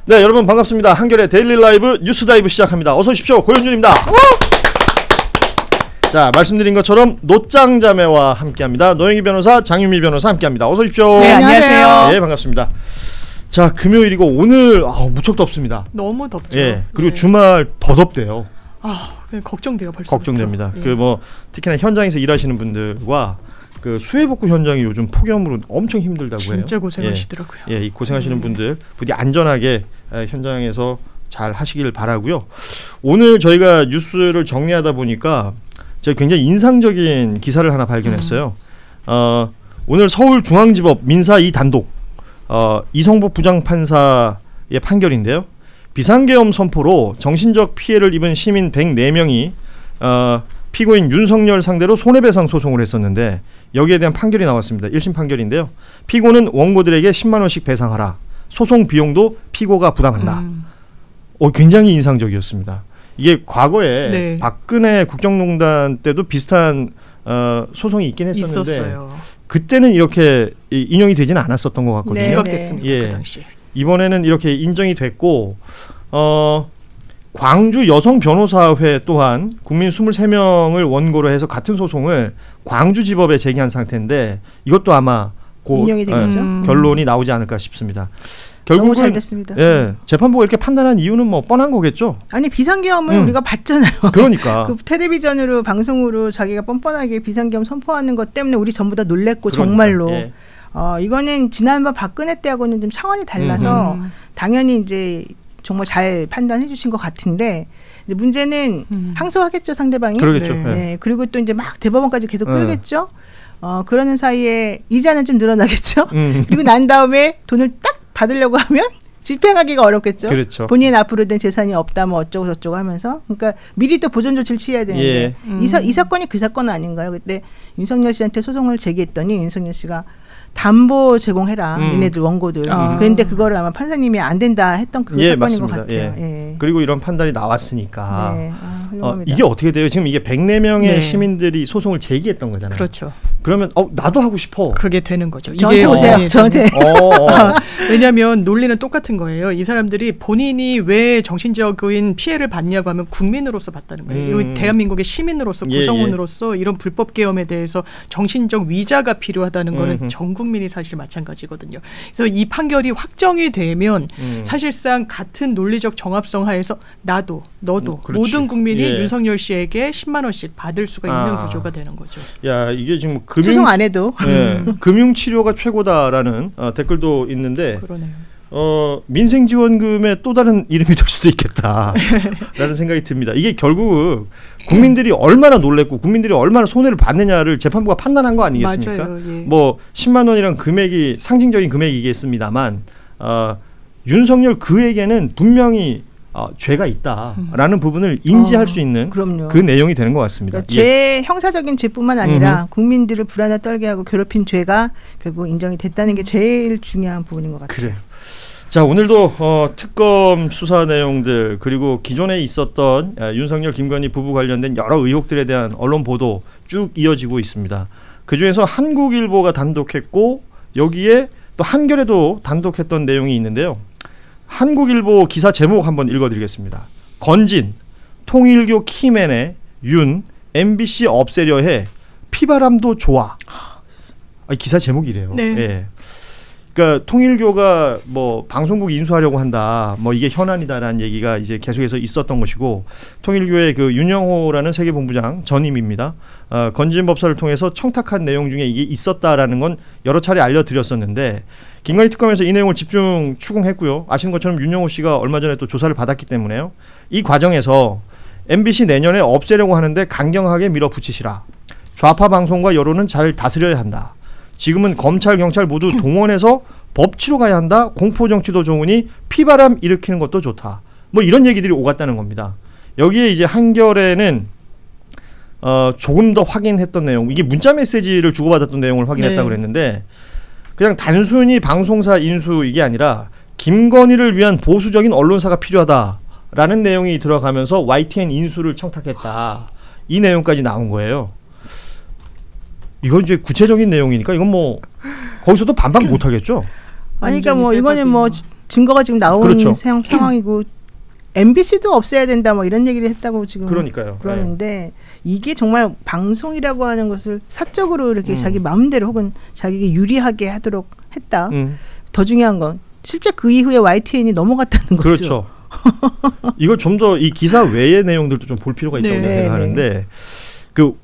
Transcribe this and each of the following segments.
네, 여러분 반갑습니다. 한겨레 데일리 라이브 뉴스 다이브 시작합니다. 어서 오십시오. 고현준입니다. 자, 말씀드린 것처럼 노짱 자매와 함께합니다. 노영희 변호사, 장유미 변호사 함께합니다. 어서 오십시오. 네, 안녕하세요. 네, 반갑습니다. 자, 금요일이고 오늘 무척 덥습니다. 너무 덥죠. 예, 그리고 네. 주말 더 덥대요. 걱정돼요, 벌써. 걱정됩니다. 예. 그 뭐 특히나 현장에서 일하시는 분들과 그 수해복구 현장이 요즘 폭염으로 엄청 힘들다고 해요. 진짜 고생하시더라고요. 예, 이 고생하시는 분들 부디 안전하게 현장에서 잘 하시길 바라고요. 오늘 저희가 뉴스를 정리하다 보니까 제가 굉장히 인상적인 기사를 하나 발견했어요. 오늘 서울중앙지법 민사 2단독 이성복 부장판사의 판결인데요. 비상계엄 선포로 정신적 피해를 입은 시민 104명이 피고인 윤석열 상대로 손해배상 소송을 했었는데 여기에 대한 판결이 나왔습니다. 1심 판결인데요. 피고는 원고들에게 10만 원씩 배상하라. 소송 비용도 피고가 부담한다. 굉장히 인상적이었습니다. 이게 과거에 네. 박근혜 국정농단 때도 비슷한 소송이 있긴 했었는데 있었어요. 그때는 이렇게 인용이 되지는 않았었던 것 같거든요. 네, 기각됐습니다. 예. 그 당시. 이번에는 이렇게 인정이 됐고 광주 여성 변호사회 또한 국민 23명을 원고로 해서 같은 소송을 광주지법에 제기한 상태인데 이것도 아마 인용이 되겠죠. 결론이 나오지 않을까 싶습니다. 너무 잘 됐습니다. 예, 재판부가 이렇게 판단한 이유는 뭐 뻔한 거겠죠. 아니 비상계엄을 우리가 봤잖아요. 그러니까 그 텔레비전으로 방송으로 자기가 뻔뻔하게 비상계엄 선포하는 것 때문에 우리 전부 다 놀랬고 그러니까, 정말로 예. 이거는 지난번 박근혜 때하고는 좀 차원이 달라서 당연히 이제 정말 잘 판단해 주신 것 같은데 이제 문제는 항소하겠죠 상대방이. 그러겠죠. 네. 네. 그리고 또 이제 막 대법원까지 계속 끌겠죠. 그러는 사이에 이자는 좀 늘어나겠죠. 그리고 난 다음에 돈을 딱 받으려고 하면 집행하기가 어렵겠죠. 그렇죠. 본인 앞으로 된 재산이 없다 뭐 어쩌고 저쩌고 하면서 그러니까 미리 또 보전 조치를 취해야 되는데 예. 이 사건이 그 사건 아닌가요? 그때 윤석열 씨한테 소송을 제기했더니 윤석열 씨가 담보 제공해라 니네들 원고들. 그런데 그거를 아마 판사님이 안 된다 했던 그 예, 사건인 맞습니다. 것 같아요. 예. 그리고 이런 판단이 나왔으니까 네. 훌륭합니다. 이게 어떻게 돼요? 지금 이게 104명의 네. 시민들이 소송을 제기했던 거잖아요. 그렇죠. 그러면 나도 하고 싶어. 그게 되는 거죠. 저한테 오세요. 저한테. 왜냐하면 논리는 똑같은 거예요. 이 사람들이 본인이 왜 정신적인 피해를 받냐고 하면 국민으로서 받다는 거예요. 이 대한민국의 시민으로서 구성원으로서 이런 불법 계엄에 대해서 정신적 위자가 필요하다는 거는 전 국민이 사실 마찬가지거든요. 그래서 이 판결이 확정이 되면 사실상 같은 논리적 정합성 하에서 나도 너도 그렇지. 모든 국민이 예. 윤석열 씨에게 10만 원씩 받을 수가 있는 구조가 되는 거죠. 야, 이게 지금 소송 안 해도 금융 치료가 최고다라는 댓글도 있는데 그러네요. 민생지원금의 또 다른 이름이 될 수도 있겠다라는 생각이 듭니다. 이게 결국 국민들이 얼마나 놀랬고 국민들이 얼마나 손해를 받느냐를 재판부가 판단한 거 아니겠습니까? 맞아요. 예. 뭐 10만 원이란 금액이 상징적인 금액이겠습니다만 윤석열 그에게는 분명히 죄가 있다라는 부분을 인지할 수 있는 그럼요. 그 내용이 되는 것 같습니다. 그러니까 형사적인 죄뿐만 아니라 국민들을 불안에 떨게 하고 괴롭힌 죄가 결국 인정이 됐다는 게 제일 중요한 부분인 것 같아요. 그래요. 자, 오늘도 특검 수사 내용들 그리고 기존에 있었던 윤석열 김건희 부부 관련된 여러 의혹들에 대한 언론 보도 쭉 이어지고 있습니다. 그중에서 한국일보가 단독했고 여기에 또 한겨레도 단독했던 내용이 있는데요. 한국일보 기사 제목 한번 읽어드리겠습니다. 건진, 통일교 키맨의 윤, MBC 없애려 해, 피바람도 좋아. 기사 제목이래요. 네. 예. 그러니까 통일교가 뭐 방송국 인수하려고 한다, 뭐 이게 현안이다라는 얘기가 이제 계속해서 있었던 것이고 통일교의 그 윤영호라는 세계본부장 전임입니다. 건진 법사를 통해서 청탁한 내용 중에 이게 있었다라는 건 여러 차례 알려드렸었는데 김건희 특검에서 이 내용을 집중 추궁했고요. 아시는 것처럼 윤영호 씨가 얼마 전에 또 조사를 받았기 때문에요. 이 과정에서 MBC 내년에 없애려고 하는데 강경하게 밀어붙이시라. 좌파 방송과 여론은 잘 다스려야 한다. 지금은 검찰, 경찰 모두 동원해서 법치로 가야 한다. 공포정치도 좋으니 피바람 일으키는 것도 좋다. 뭐 이런 얘기들이 오갔다는 겁니다. 여기에 이제 한겨레는 조금 더 확인했던 내용, 이게 문자 메시지를 주고받았던 내용을 확인했다고 그랬는데 그냥 단순히 방송사 인수 이게 아니라 김건희를 위한 보수적인 언론사가 필요하다라는 내용이 들어가면서 YTN 인수를 청탁했다. 이 내용까지 나온 거예요. 이건 이제 구체적인 내용이니까 이건 뭐 거기서도 반박 못 하겠죠. 아니 그러니까 뭐 이거는 뭐 증거가 지금 나온 그렇죠. 상황이고 MBC도 없애야 된다 뭐 이런 얘기를 했다고 지금 그러니까요. 그러는데 이게 정말 방송이라고 하는 것을 사적으로 이렇게 자기 마음대로 혹은 자기에게 유리하게 하도록 했다. 더 중요한 건 실제 그 이후에 YTN이 넘어갔다는 거죠. 그렇죠. 이걸 좀 더 이 기사 외의 내용들도 좀 볼 필요가 있다고 생각하는데 그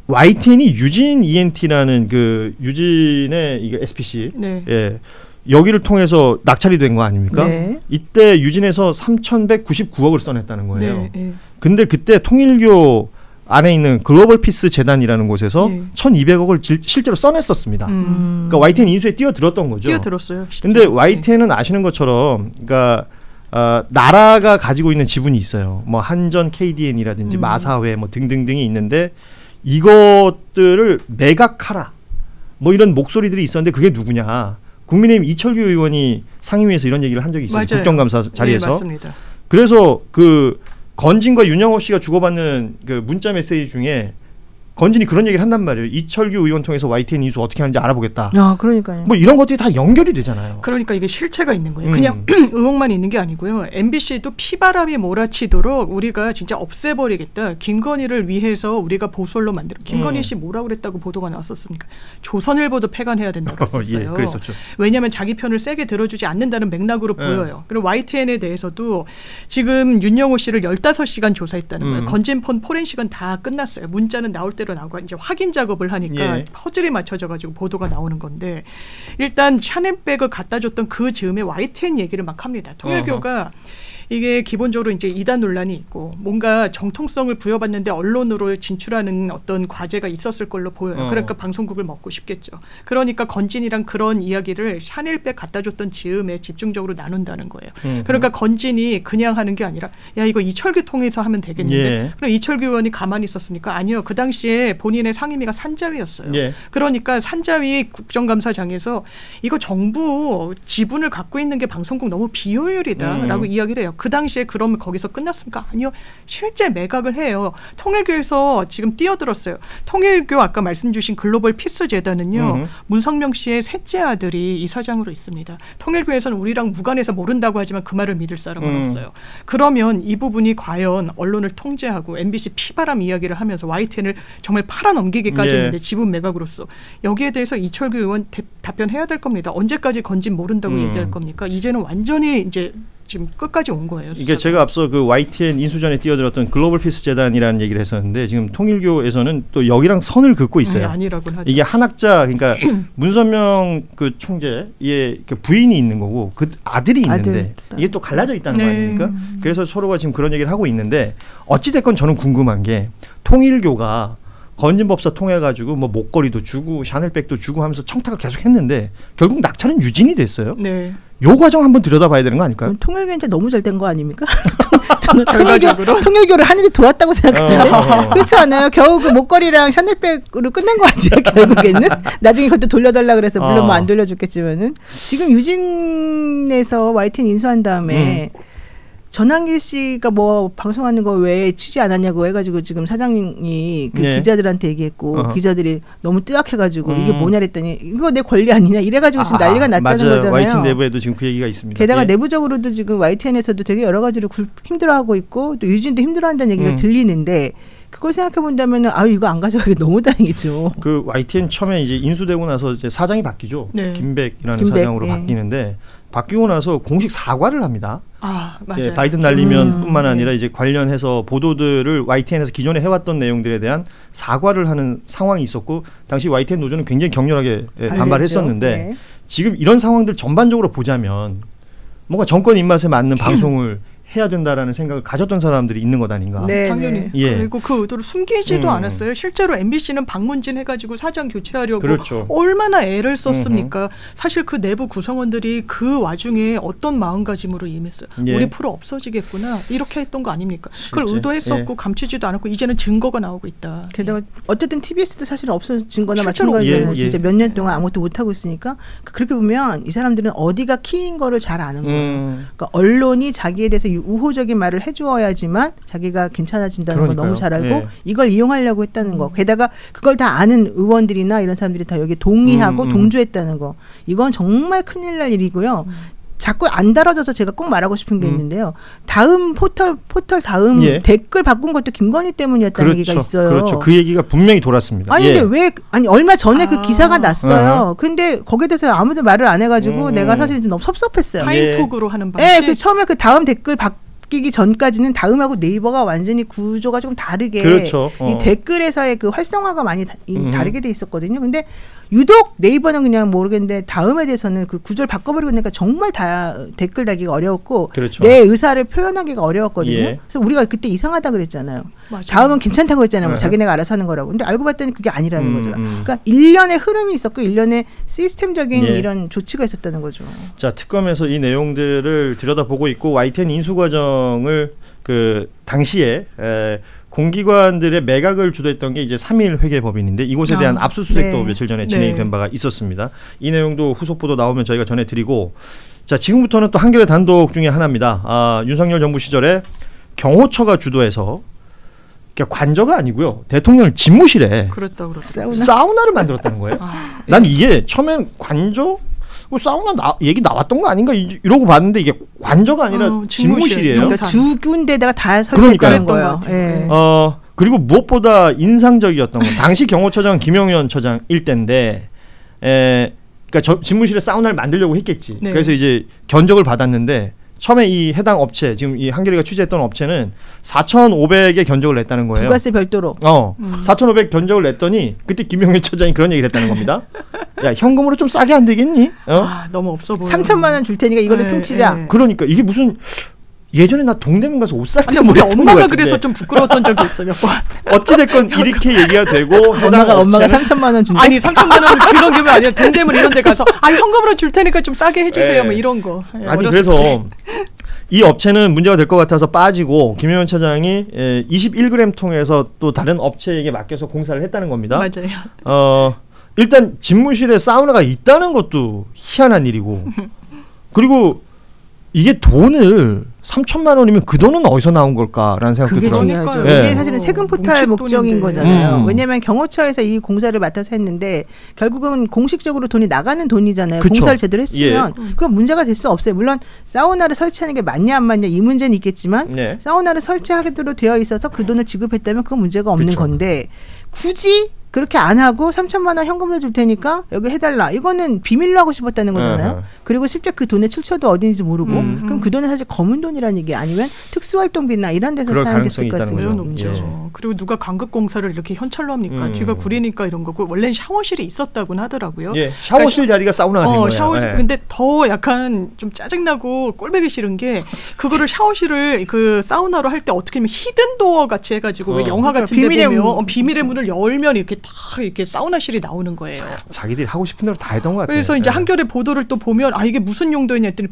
YTN이 유진 ENT라는 그 유진의 이게 SPC 예. 여기를 통해서 낙찰이 된 거 아닙니까? 이때 유진에서 3,199억을 써냈다는 거예요. 근데 그때 통일교 안에 있는 글로벌 피스 재단이라는 곳에서 1,200억을 실제로 써냈었습니다. 그러니까 YTN 인수에 뛰어들었던 거죠. 뛰어들었어요. 근데 YTN은 아시는 것처럼 그러니까 나라가 가지고 있는 지분이 있어요. 뭐 한전 KDN이라든지 마사회 뭐 등등등이 있는데 이것들을 매각하라. 뭐 이런 목소리들이 있었는데 그게 누구냐? 국민의힘 이철규 의원이 상임위에서 이런 얘기를 한 적이 있어요. 맞아요. 국정감사 자리에서. 네, 맞습니다. 그래서 그 건진과 윤영호 씨가 주고받는 그 문자 메시지 중에 건진이 그런 얘기를 한단 말이에요. 이철규 의원 통해서 YTN 인수 어떻게 하는지 알아보겠다. 그러니까요. 뭐 이런 것들이 다 연결이 되잖아요. 그러니까 이게 실체가 있는 거예요. 그냥 의혹만 있는 게 아니고요. MBC도 피바람이 몰아치도록 우리가 진짜 없애버리겠다. 김건희를 위해서 우리가 보수언론 만들어. 김건희 씨 뭐라고 그랬다고 보도가 나왔었습니까? 조선일보도 폐간해야 된다고 했었어요. 예, 그랬었죠. 왜냐하면 자기 편을 세게 들어주지 않는다는 맥락으로 보여요. 그리고 YTN에 대해서도 지금 윤영호 씨를 15시간 조사했다는 거예요. 건진폰 포렌식은 다 끝났어요. 문자는 나올 대로 나오고 이제 확인 작업을 하니까 퍼즐이 맞춰져 가지고 보도가 나오는 건데 일단 샤넬백을 갖다 줬던 그 즈음에 YTN 얘기를 막 합니다. 통일교가 이게 기본적으로 이제 이단 논란이 있고 뭔가 정통성을 부여받는데 언론으로 진출하는 어떤 과제가 있었을 걸로 보여요. 그러니까 방송국을 먹고 싶겠죠. 그러니까 건진이랑 그런 이야기를 샤넬백 갖다 줬던 즈음에 집중적으로 나눈다는 거예요. 그러니까 건진이 그냥 하는 게 아니라 야 이거 이철규 통해서 하면 되겠는데 그럼 이철규 의원이 가만히 있었습니까? 아니요. 그 당시에 본인의 상임위가 산자위였어요. 그러니까 산자위 국정감사장에서 이거 정부 지분을 갖고 있는 게 방송국 너무 비효율이다라고 이야기를 해요. 그 당시에 그러면 거기서 끝났습니까? 아니요. 실제 매각을 해요. 통일교에서 지금 뛰어들었어요. 통일교 아까 말씀 주신 글로벌 피스 재단은요. 문성명 씨의 셋째 아들이 이사장으로 있습니다. 통일교에서는 우리랑 무관해서 모른다고 하지만 그 말을 믿을 사람은 없어요. 그러면 이 부분이 과연 언론을 통제하고 MBC 피바람 이야기를 하면서 YTN을 정말 팔아넘기기까지 했는데 지분 매각으로서 여기에 대해서 이철규 의원 답변해야 될 겁니다. 언제까지 건진 모른다고 얘기할 겁니까? 이제는 완전히 이제 지금 끝까지 온 거예요. 수사가. 이게 제가 앞서 그 YTN 인수전에 뛰어들었던 글로벌 피스 재단이라는 얘기를 했었는데 지금 통일교에서는 또 여기랑 선을 긋고 있어요. 아니라고는 하죠. 이게 한학자 그러니까 문선명 그 총재의 그 부인이 있는 거고 그 아들이 있는데 이게 또 갈라져 있다는 거 아닙니까? 그래서 서로가 지금 그런 얘기를 하고 있는데 어찌 됐건 저는 궁금한 게 통일교가 건진법사 통해 가지고 뭐 목걸이도 주고 샤넬백도 주고 하면서 청탁을 계속 했는데 결국 낙찰은 유진이 됐어요. 요 과정 한번 들여다봐야 되는 거 아닐까요? 통일교한테 너무 잘 된 거 아닙니까? 저는 통일교를 하늘이 도왔다고 생각하는데 그렇지 않아요? 겨우 그 목걸이랑 샤넬백으로 끝낸 거 아니에요? 결국에는 나중에 그것도 돌려달라 그래서 물론 뭐 안 돌려줬겠지만은 지금 유진에서 YTN 인수한 다음에 전한길 씨가 뭐 방송하는 거 왜 취재 안 하냐고 해가지고 지금 사장님이 그 기자들한테 얘기했고 기자들이 너무 뜨악해가지고 이게 뭐냐 그랬더니 이거 내 권리 아니냐 이래가지고 지금 난리가 났다는 맞아요. 거잖아요. YTN 내부에도 지금 그 얘기가 있습니다. 게다가 내부적으로도 지금 YTN에서도 되게 여러 가지로 힘들어하고 있고 또 유진도 힘들어한다는 얘기가 들리는데 그걸 생각해 본다면은 이거 안 가져가기 너무 다행이죠. 그 YTN 처음에 이제 인수되고 나서 이제 사장이 바뀌죠. 김백이라는 사장으로 바뀌는데 바뀌고 나서 공식 사과를 합니다. 맞아요. 바이든 날리면 뿐만 아니라 이제 관련해서 보도들을 YTN에서 기존에 해왔던 내용들에 대한 사과를 하는 상황이 있었고 당시 YTN 노조는 굉장히 격렬하게 반발했었는데 지금 이런 상황들 전반적으로 보자면 뭔가 정권 입맛에 맞는 방송을 해야 된다라는 생각을 가졌던 사람들이 있는 것 아닌가. 당연히. 그리고 그 의도를 숨기지도 않았어요. 실제로 MBC는 방문진 해가지고 사장 교체하려고 얼마나 애를 썼습니까. 사실 그 내부 구성원들이 그 와중에 어떤 마음가짐으로 임했어요. 우리 프로 없어지겠구나 이렇게 했던 거 아닙니까. 그걸 의도했었고 감추지도 않았고 이제는 증거가 나오고 있다. 게다가 어쨌든 TBS도 사실 없어진 거나 마찬가지잖아요. 진짜 몇 년 동안 아무것도 못하고 있으니까 그렇게 보면 이 사람들은 어디가 키인 거를 잘 아는 거예요. 그러니까 언론이 자기에 대해서 우호적인 말을 해주어야지만 자기가 괜찮아진다는 걸 너무 잘 알고 이걸 이용하려고 했다는 거. 게다가 그걸 다 아는 의원들이나 이런 사람들이 다 여기 동의하고 동조했다는 거. 이건 정말 큰일 날 일이고요. 자꾸 안 달아져서 제가 꼭 말하고 싶은 게 있는데요. 다음 포털 다음 예. 댓글 바꾼 것도 김건희 때문이었다는 얘기가 있어요. 그렇죠. 그 얘기가 분명히 돌았습니다. 아니 근데 왜 얼마 전에 그 기사가 났어요. 어허. 근데 거기에 대해서 아무도 말을 안 해가지고 내가 사실 좀 너무 섭섭했어요. 타임톡으로 하는 방식. 네, 그 처음에 그 다음 댓글 바뀌기 전까지는 다음하고 네이버가 완전히 구조가 좀 다르게 그렇죠. 이 댓글에서의 그 활성화가 많이 다르게 돼 있었거든요. 근데 유독 네이버는 그냥 모르겠는데 다음에 대해서는 그 구조를 바꿔버리고 나니까 정말 다 댓글 달기가 어려웠고 그렇죠. 내 의사를 표현하기가 어려웠거든요. 예. 그래서 우리가 그때 이상하다 그랬잖아요. 맞아요. 다음은 괜찮다고 했잖아요. 뭐 네. 자기네가 알아서 하는 거라고. 근데 알고 봤더니 그게 아니라는 거죠. 음. 그러니까 일련의 흐름이 있었고 일련의 시스템적인 예. 이런 조치가 있었다는 거죠. 자, 특검에서 이 내용들을 들여다보고 있고 YTN 인수 과정을 그 당시에 공기관들의 매각을 주도했던 게 이제 3일 회계법인인데 이곳에 대한 압수수색도 네. 며칠 전에 진행이 된 바가 있었습니다. 이 내용도 후속 보도 나오면 저희가 전해드리고, 자, 지금부터는 또 한겨레 단독 중에 하나입니다. 윤석열 정부 시절에 경호처가 주도해서 그러니까 관저가 아니고요, 대통령 집무실에 그렇다. 사우나를 만들었다는 거예요. 난 이게 처음엔 관저 사우나 얘기 나왔던 거 아닌가 이러고 봤는데 이게 관저가 아니라 집무실이에요. 그러니까 두 군데다가 다 설치했다는 거예요. 네. 그리고 무엇보다 인상적이었던 건 당시 경호처장 김용현 처장일 때인데, 그러니까 집무실에 사우나를 만들려고 했겠지. 네. 그래서 이제 견적을 받았는데 처음에 이 해당 업체, 지금 이 한겨레가 취재했던 업체는 4,500의 견적을 냈다는 거예요. 부가세 별도로. 4,500 견적을 냈더니 그때 김용현 처장이 그런 얘기를 했다는 겁니다. 야, 현금으로 좀 싸게 안 되겠니? 너무 없어 보여. 3천만 원 줄 테니까 이걸로 퉁치자. 네. 그러니까 이게 무슨, 예전에 나 동대문 가서 옷 살 때 우리 그랬던 엄마가 것 그래서 같은데. 좀 부끄러웠던 적이 있어 몇 번. 어찌됐건 이렇게 얘기가 되고 엄마가 업체는 3천만 원 준다. 아니 3천만 원 그런 게 아니라 동대문 이런 데 가서 현금으로 줄 테니까 좀 싸게 해주세요. 뭐 이런 거. 아니 그래서 이 업체는 문제가 될 것 같아서 빠지고 김용현 차장이 21g 통해서 또 다른 업체에게 맡겨서 공사를 했다는 겁니다. 맞아요. 일단 집무실에 사우나가 있다는 것도 희한한 일이고, 그리고 이게 돈을 3천만 원이면 그 돈은 어디서 나온 걸까라는 생각도 그게 들어요. 중요하죠. 네. 이게 사실은 세금 포탈 목적인 거잖아요. 왜냐하면 경호처에서 이 공사를 맡아서 했는데 결국은 공식적으로 돈이 나가는 돈이잖아요. 그쵸. 공사를 제대로 했으면 그건 문제가 될 수 없어요. 물론 사우나를 설치하는 게 맞냐 안 맞냐 이 문제는 있겠지만 사우나를 설치하도록 되어 있어서 그 돈을 지급했다면 그건 문제가 없는 건데 굳이 그렇게 안 하고 3천만 원 현금으로 줄 테니까 여기 해달라. 이거는 비밀로 하고 싶었다는 거잖아요. 그리고 실제 그 돈의 출처도 어딘지 모르고 그럼 그 돈은 사실 검은 돈이라는 얘기 아니면 특수활동비나 이런 데서 사용됐을 가능성이 높죠. 그리고 누가 간급공사를 이렇게 현찰로 합니까? 뒤가 구리니까 이런 거고 원래는 샤워실이 있었다고는 하더라고요. 샤워실 자리가 사우나가 된 거예요. 샤워실. 근데 더 약간 좀 짜증나고 꼴보기 싫은 게 그거를 샤워실을 그 사우나로 할 때 어떻게 하면 히든 도어 같이 해가지고 왜 영화 같은 데 보면 비밀의 문을 열면 이렇게 다 이렇게 사우나실이 나오는 거예요. 자기들이 하고 싶은 대로 다 했던 것 같아요. 그래서 이제 한겨레 보도를 또 보면 이게 무슨 용도였냐 했더니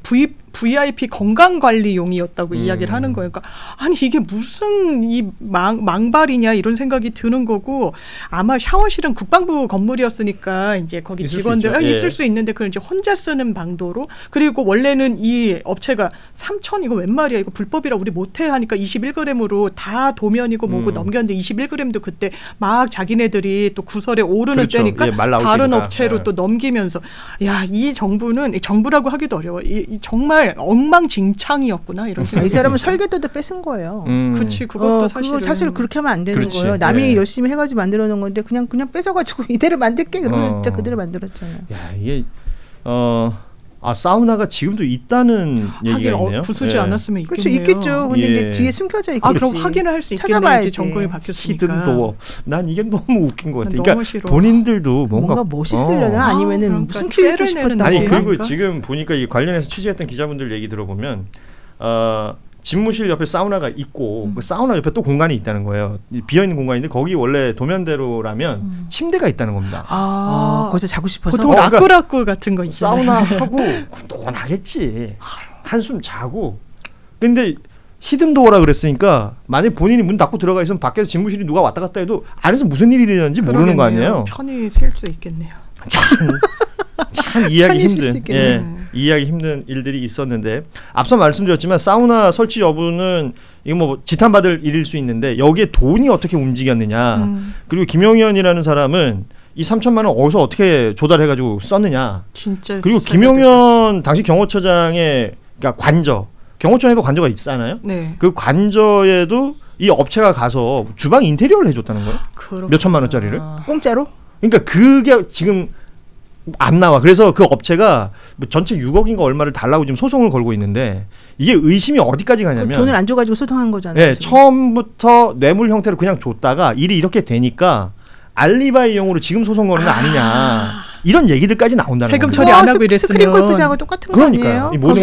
VIP 건강관리용이었다고 이야기를 하는 거예요. 그러니까 아니 이게 무슨 이 망발이냐 이런 생각이 드는 거고, 아마 샤워실은 국방부 건물이었으니까 이제 거기 직원들 있을 수 있는데 그걸 이제 혼자 쓰는 방도로, 그리고 원래는 이 업체가 3천 이거 웬 말이야 이거 불법이라 우리 못해 하니까 21g으로 다 도면이고 뭐고 넘겼는데 21g도 그때 막 자기네들이 또 구설에 오르는 때니까 다른 업체로 또 넘기면서 이 정부라고 하기도 어려워. 이 정말 엉망진창이었구나 이런 생각이. 이 사람은 설계도도 뺏은 거예요. 그렇지, 그것도 사실은. 사실 그렇게 하면 안 되는 거예요. 남이 열심히 해가지고 만들어 놓은 건데 그냥 뺏어가지고 이대로 만들게 그러면 진짜 그대로 만들었잖아요. 야, 이게 사우나가 지금도 있다는 얘기가 있네요. 부수지 않았으면 있겠네요. 그렇죠, 있겠죠. 근데 뒤에 숨겨져 있겠지. 그럼 확인을 할 수 있겠네요. 정권이 바뀌었으니까. 히든 도어. 난 이게 너무 웃긴 것 같아. 그러니까 본인들도 뭔가 멋있으려나 아니면은 무슨 킬을 싶었다. 아니 그리고 지금 보니까 이 관련해서 취재했던 기자분들 얘기 들어보면 집무실 옆에 사우나가 있고 그 사우나 옆에 또 공간이 있다는 거예요. 비어있는 공간인데 거기 원래 도면대로라면 침대가 있다는 겁니다. 거기서 자고 싶어서. 보통 라꾸라꾸 같은 거 있잖아요. 사우나하고 노곤하겠지. 한숨 자고. 근데 히든도어라 그랬으니까 만약 본인이 문 닫고 들어가 있으면 밖에서 집무실이 누가 왔다 갔다 해도 안에서 무슨 일이 일어나는지 모르는 거 아니에요. 편히 셀 수 있겠네요. 참 이해하기 힘든 일들이 있었는데, 앞서 말씀드렸지만 사우나 설치 여부는 이거 뭐 지탄받을 일일 수 있는데 여기에 돈이 어떻게 움직였느냐. 그리고 김용현이라는 사람은 이 3천만 원 어디서 어떻게 조달해가지고 썼느냐. 진짜. 그리고 김용현 당시 경호처장의 그러니까 관저, 경호처에도 관저가 있잖아요. 네. 그 관저에도 이 업체가 가서 주방 인테리어를 해줬다는 거예요. 그렇구나. 몇 천만 원짜리를. 공짜로? 그러니까 그게 지금 안 나와. 그래서 그 업체가 전체 6억인가 얼마를 달라고 지금 소송을 걸고 있는데 이게 의심이 어디까지 가냐면 돈을 안 줘가지고 소송한 거잖아요. 네, 처음부터 뇌물 형태로 그냥 줬다가 일이 이렇게 되니까 알리바이용으로 지금 소송 거는 거 아니냐 이런 얘기들까지 나온다는 세금 겁니다. 처리 안 하고 이랬으면. 스크린 골프장하고 똑같은 거 그러니까요. 아니에요? 이 모든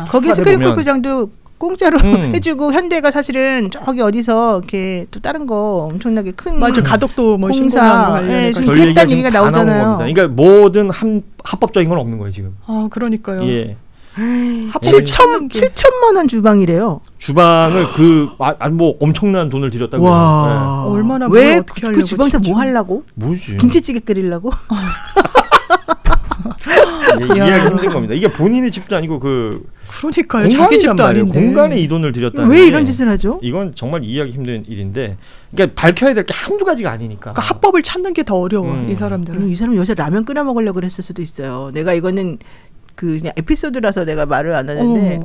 거기 스크린 보면. 골프장도 공짜로 해주고 현대가 사실은 저기 어디서 이렇게 또 다른 거 엄청나게 큰 맞아 가덕도 뭐 공사, 신공항 관련해서. 예, 별 그랬다는 얘기가 얘기가 지금 다 나온 나오잖아요. 겁니다. 그러니까 모든 합법적인 건 없는 거예요 지금. 아 그러니까요. 예. 합법이 7천만 원 주방이래요. 주방을 뭐 엄청난 돈을 들였다고. 와. 네. 얼마나 왜 어떻게 하려고 그 주방에서 뭐 진짜. 하려고? 뭐지? 김치찌개 끓이려고? 이해하기 힘든 겁니다. 이게 본인의 집도 아니고 그 그러니까요. 자기 집도 말이에요. 아닌데. 공간에 이 돈을 들였다는 왜 게 이런 짓을 하죠? 이건 정말 이해하기 힘든 일인데 그러니까 밝혀야 될 게 한두 가지가 아니니까. 그러니까 합법을 찾는 게 더 어려워 이 사람들은. 이 사람 요새 라면 끓여 먹으려고 그랬을 수도 있어요. 내가 이거는 그냥 에피소드라서 내가 말을 안 하는데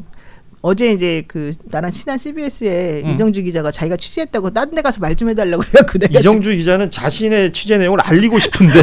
어제 이제 그 나랑 친한 CBS의 이정주 기자가 자기가 취재했다고 다른 데 가서 말 좀 해달라고 그래갖고 내가 이정주 기자는 자신의 취재 내용을 알리고 싶은데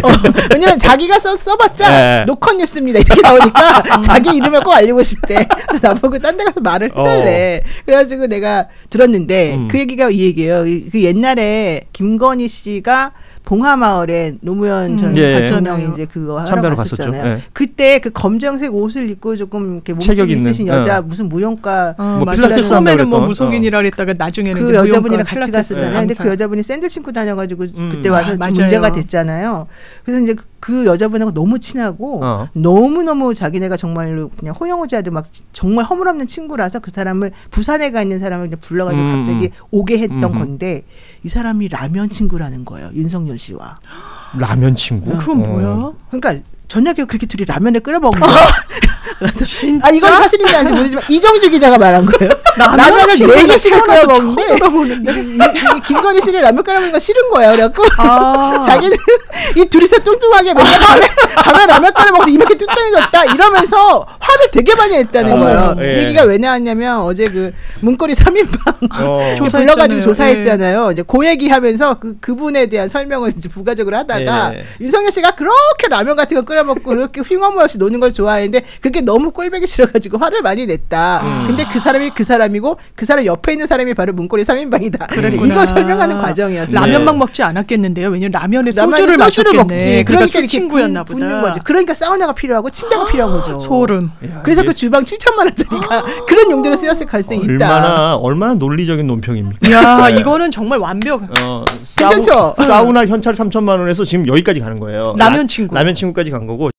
왜냐면 자기가 써봤자 네. 노컷 뉴스입니다 이렇게 나오니까 자기 이름을 꼭 알리고 싶대. 그래서 나보고 딴 데 가서 말을 해달래. 그래가지고 내가 들었는데 그 얘기가 이 얘기예요. 그 옛날에 김건희 씨가 봉하마을에 노무현 전 예. 대통령이 이제 그거 하러 참배로 갔었잖아요. 갔었죠. 예. 그때 그 검정색 옷을 입고 조금 이렇게 체격 몸집이 있으신 있는, 여자 예. 무슨 무용가 뭐 맞아. 필라테스 처음에는 뭐 한다고 무속인이라 그랬다가 나중에는 그 이제 여자분이랑 무용가, 같이 필라테스 갔었잖아요. 근데 강사. 그 여자분이 샌들 신고 다녀가지고 그때 와서 좀 맞아요. 문제가 됐잖아요. 그래서 이제 그 여자분하고 너무 친하고 너무너무 자기네가 정말로 그냥 호영호제하듯 막 정말 허물없는 친구라서 그 사람을 부산에 가 있는 사람을 그냥 불러가지고 갑자기 오게 했던 건데 이 사람이 라면 친구라는 거예요. 윤석열 씨와. 라면 친구? 그건 뭐야? 그러니까 저녁에 그렇게 둘이 라면을 끓여 먹는 거야. 아 이건 사실인지 아닌지 모르지만 이정주 기자가 말한 거예요. 라면을 4개씩을 끓여 먹는데 이 김건희 씨는 라면 끓여 먹는 거 싫은 거예요. 그래갖고 자기는 이 둘이서 뚱뚱하게 맨날 밤에 라면 끓여 먹어서 이렇게 뚱뚱해졌다 이러면서 화를 되게 많이 냈다는 거예요. 예. 얘기가 왜 나왔냐면 어제 그 문고리 3인방 불러가지고 조사했잖아요. 이제 그 얘기하면서 그분에 대한 설명을 이제 부가적으로 하다가 윤석열 씨가 그렇게 라면 같은 거 끓여 먹고 그렇게 휘황무 없이 노는 걸 좋아했는데 그게 너무 꼴보기 싫어가지고 화를 많이 냈다. 근데 그 사람이 그 사람이고 그 사람 옆에 있는 사람이 바로 문고리 3인방이다. 이거 설명하는 과정이었어요. 라면만 먹지 않았겠는데요. 왜냐면 라면에 소주를 마셨겠네. 먹지. 그러니까 이렇게 친구였나 보다. 붙는 거지. 그러니까 사우나가 필요하고 침대가 필요한 거죠. 소름. 그래서 그 주방 7천만 원짜리가 그런 용도로 쓰였을 가능성이 있다. 얼마나 논리적인 논평입니까? 야 이거는 정말 완벽. 괜찮죠? 사우나 현찰 3천만 원에서 지금 여기까지 가는 거예요. 라면 친구. 라면 친구까지 간 거고.